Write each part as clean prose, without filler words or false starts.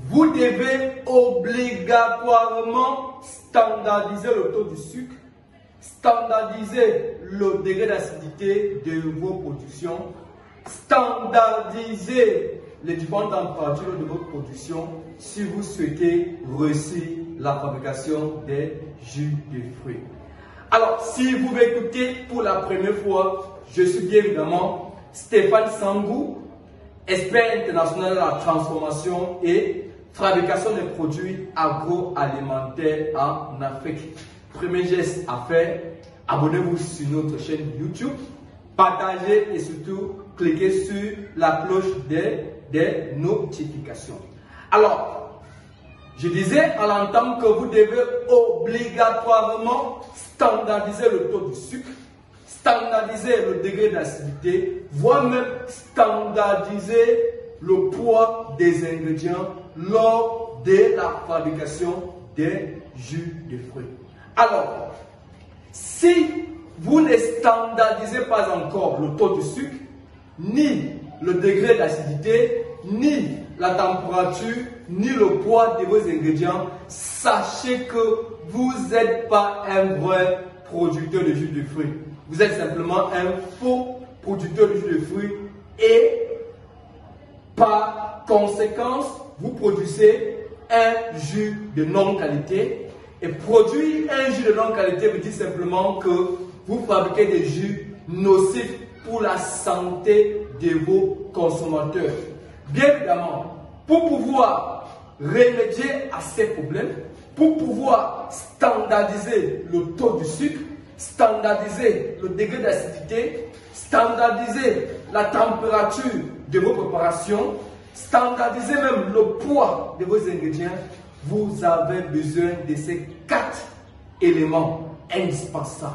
vous devez obligatoirement standardiser le taux du sucre, standardiser le degré d'acidité de vos productions, standardiser les différentes températures de votre production si vous souhaitez réussir la fabrication des jus de fruits. Alors, si vous m'écoutez pour la première fois, je suis bien évidemment Stéphane Sangou, expert international de la transformation et fabrication des produits agroalimentaires en Afrique. Premier geste à faire, abonnez-vous sur notre chaîne YouTube, partagez et surtout cliquez sur la cloche des notifications. Alors, je disais à l'entame que vous devez obligatoirement standardiser le taux du sucre, standardiser le degré d'acidité, voire même standardiser le poids des ingrédients lors de la fabrication des jus de fruits. Alors, si vous ne standardisez pas encore le taux du sucre, ni le degré d'acidité, ni la température, ni le poids de vos ingrédients, sachez que vous n'êtes pas un vrai producteur de jus de fruits. Vous êtes simplement un faux producteur de jus de fruits et par conséquence, vous produisez un jus de non-qualité. Et produire un jus de non-qualité veut dire simplement que vous fabriquez des jus nocifs pour la santé de vos consommateurs. Bien évidemment, pour pouvoir remédier à ces problèmes, pour pouvoir standardiser le taux du sucre, standardiser le degré d'acidité, standardiser la température de vos préparations, standardiser même le poids de vos ingrédients, vous avez besoin de ces 4 éléments indispensables.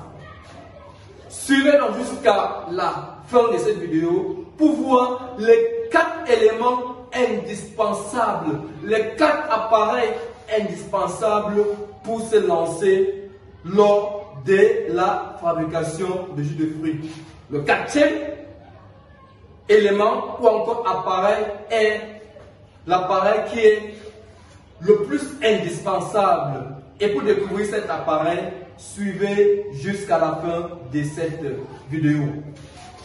Suivez-nous jusqu'à la fin de cette vidéo pour voir les 4 éléments indispensables, les 4 appareils indispensables pour se lancer lors de la fabrication de jus de fruits. Le 4e élément ou encore appareil est l'appareil qui est le plus indispensable. Et pour découvrir cet appareil, suivez jusqu'à la fin de cette vidéo.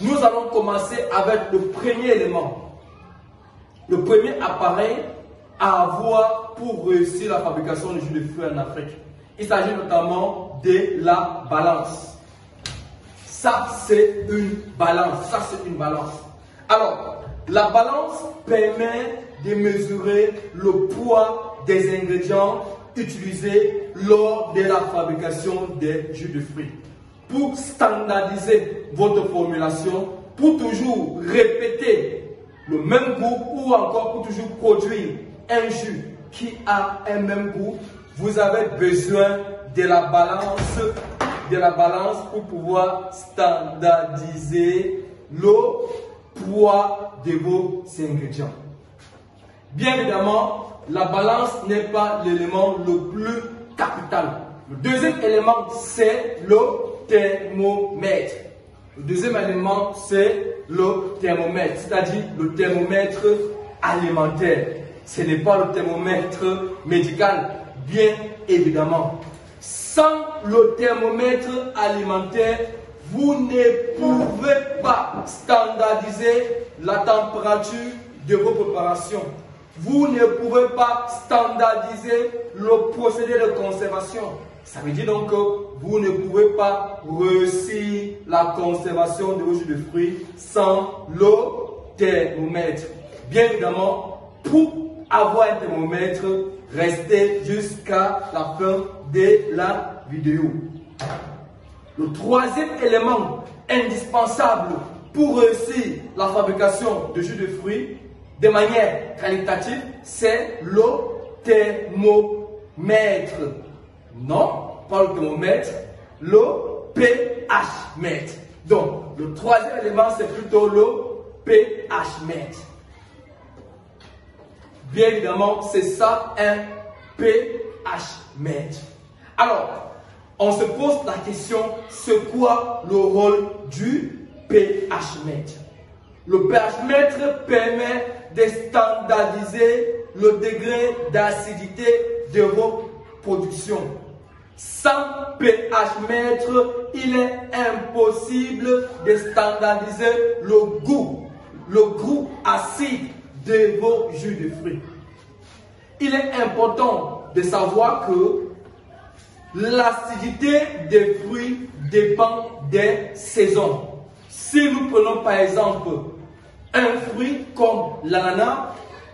Nous allons commencer avec le premier élément. Le premier appareil à avoir pour réussir la fabrication de jus de fruits en Afrique. Il s'agit notamment de la balance. Ça, c'est une balance. Alors, la balance permet de mesurer le poids des ingrédients utilisés lors de la fabrication des jus de fruits. Pour standardiser votre formulation, pour toujours répéter le même goût ou encore pour toujours produire un jus qui a un même goût, vous avez besoin de la balance pour pouvoir standardiser le poids de vos ingrédients. Bien évidemment, la balance n'est pas l'élément le plus capital. Le deuxième élément, c'est le thermomètre. Le deuxième élément, c'est le thermomètre, c'est-à-dire le thermomètre alimentaire. Ce n'est pas le thermomètre médical, bien évidemment. Sans le thermomètre alimentaire, vous ne pouvez pas standardiser la température de vos préparations. Vous ne pouvez pas standardiser le procédé de conservation. Ça veut dire donc que vous ne pouvez pas réussir la conservation de vos jus de fruits sans le thermomètre. Bien évidemment, pour avoir un thermomètre, restez jusqu'à la fin de la vidéo. Le troisième élément indispensable pour réussir la fabrication de jus de fruits de manière qualitative, c'est le thermomètre. Non, pas le thermomètre, le pH mètre. Donc, le troisième élément, c'est plutôt le pH mètre. Bien évidemment, c'est ça un pH mètre. Alors, on se pose la question, c'est quoi le rôle du pH mètre? Le pH mètre permet de standardiser le degré d'acidité de vos productions. Sans pH mètre, il est impossible de standardiser le goût acide de vos jus de fruits. Il est important de savoir que l'acidité des fruits dépend des saisons. Si nous prenons par exemple un fruit comme l'ananas,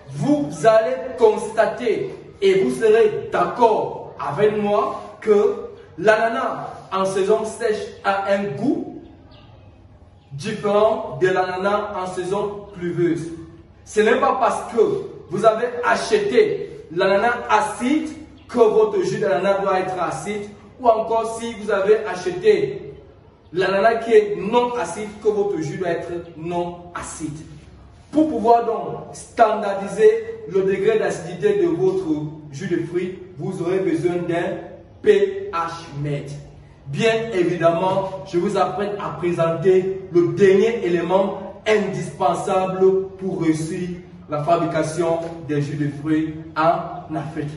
vous allez constater et vous serez d'accord avec moi que l'ananas en saison sèche a un goût différent de l'ananas en saison pluvieuse. Ce n'est pas parce que vous avez acheté l'ananas acide que votre jus d'ananas doit être acide, ou encore si vous avez acheté l'ananas qui est non acide que votre jus doit être non acide. Pour pouvoir donc standardiser le degré d'acidité de votre jus de fruits, vous aurez besoin d'un pH mètre. Bien évidemment, je vous apprête à présenter le dernier élément indispensable pour réussir la fabrication des jus de fruits en Afrique.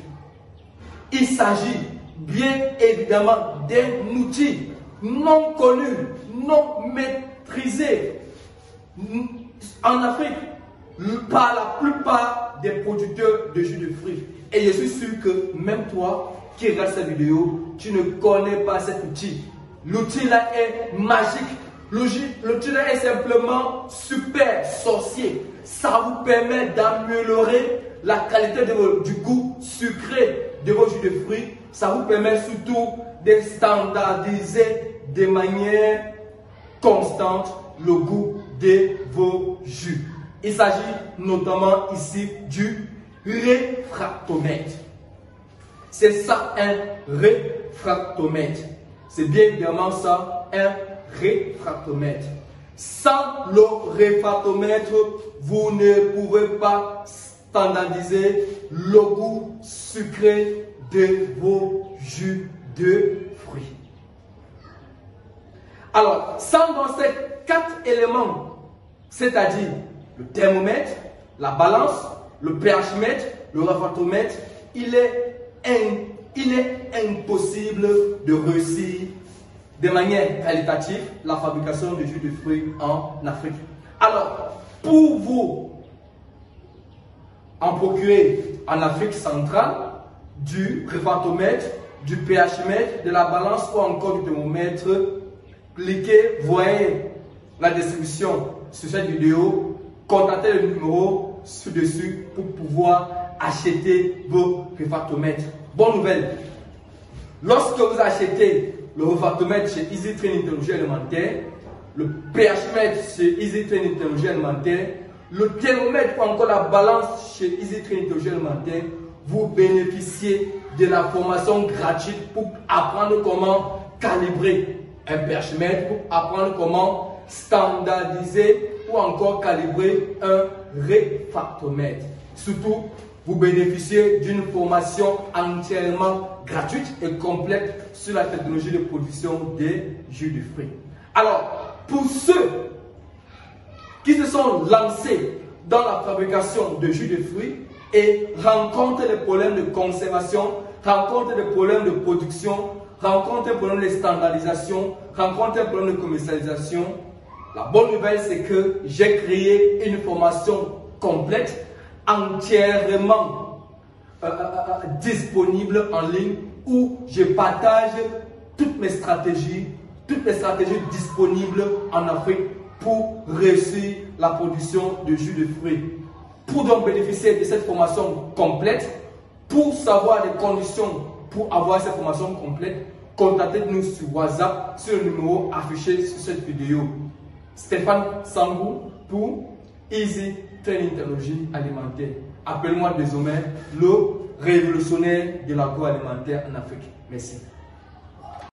Il s'agit bien évidemment d'un outil non connu, non maîtrisé en Afrique par la plupart des producteurs de jus de fruits. Et je suis sûr que même toi qui regarde cette vidéo, tu ne connais pas cet outil. L'outil là est magique. L'outil là est simplement super sorcier. Ça vous permet d'améliorer la qualité du goût sucré de vos jus de fruits. Ça vous permet surtout de standardiser de manière constante le goût de vos jus. Il s'agit notamment ici du réfractomètre. C'est ça un réfractomètre. C'est bien évidemment ça un réfractomètre. Sans le réfractomètre, vous ne pouvez pas standardiser le goût sucré de vos jus de fruits. Alors, sans dans ces 4 éléments, c'est-à-dire le thermomètre, la balance, le pH mètre, le réfractomètre, il est impossible de réussir de manière qualitative la fabrication de jus de fruits en Afrique. Alors, pour vous en procurer en Afrique centrale, du réfractomètre, du pH mètre, de la balance ou encore du thermomètre, cliquez, voyez la description sur cette vidéo, contactez le numéro ci-dessus pour pouvoir acheter vos réfractomètres. Bonne nouvelle, lorsque vous achetez le réfractomètre chez Easy Training Technologie Alimentaire, le pH mètre chez Easy Training Technologie Alimentaire, le thermomètre ou encore la balance chez Easy Training Technologie Alimentaire, vous bénéficiez de la formation gratuite pour apprendre comment calibrer un pH mètre, pour apprendre comment standardiser ou encore calibrer un réfractomètre. Surtout, vous bénéficiez d'une formation entièrement gratuite et complète sur la technologie de production des jus de fruits. Alors, pour ceux qui se sont lancés dans la fabrication de jus de fruits et rencontrent des problèmes de conservation, rencontrent des problèmes de production, rencontrent des problèmes de standardisation, rencontrent des problèmes de commercialisation, la bonne nouvelle, c'est que j'ai créé une formation complète, entièrement disponible en ligne, où je partage toutes mes stratégies disponibles en Afrique pour réussir la production de jus de fruits. Pour donc bénéficier de cette formation complète, pour savoir les conditions pour avoir cette formation complète, contactez-nous sur WhatsApp sur le numéro affiché sur cette vidéo. Stéphane Sambou pour Easy Training Technologie Alimentaire. Appelle-moi désormais le révolutionnaire de l'agroalimentaire en Afrique. Merci.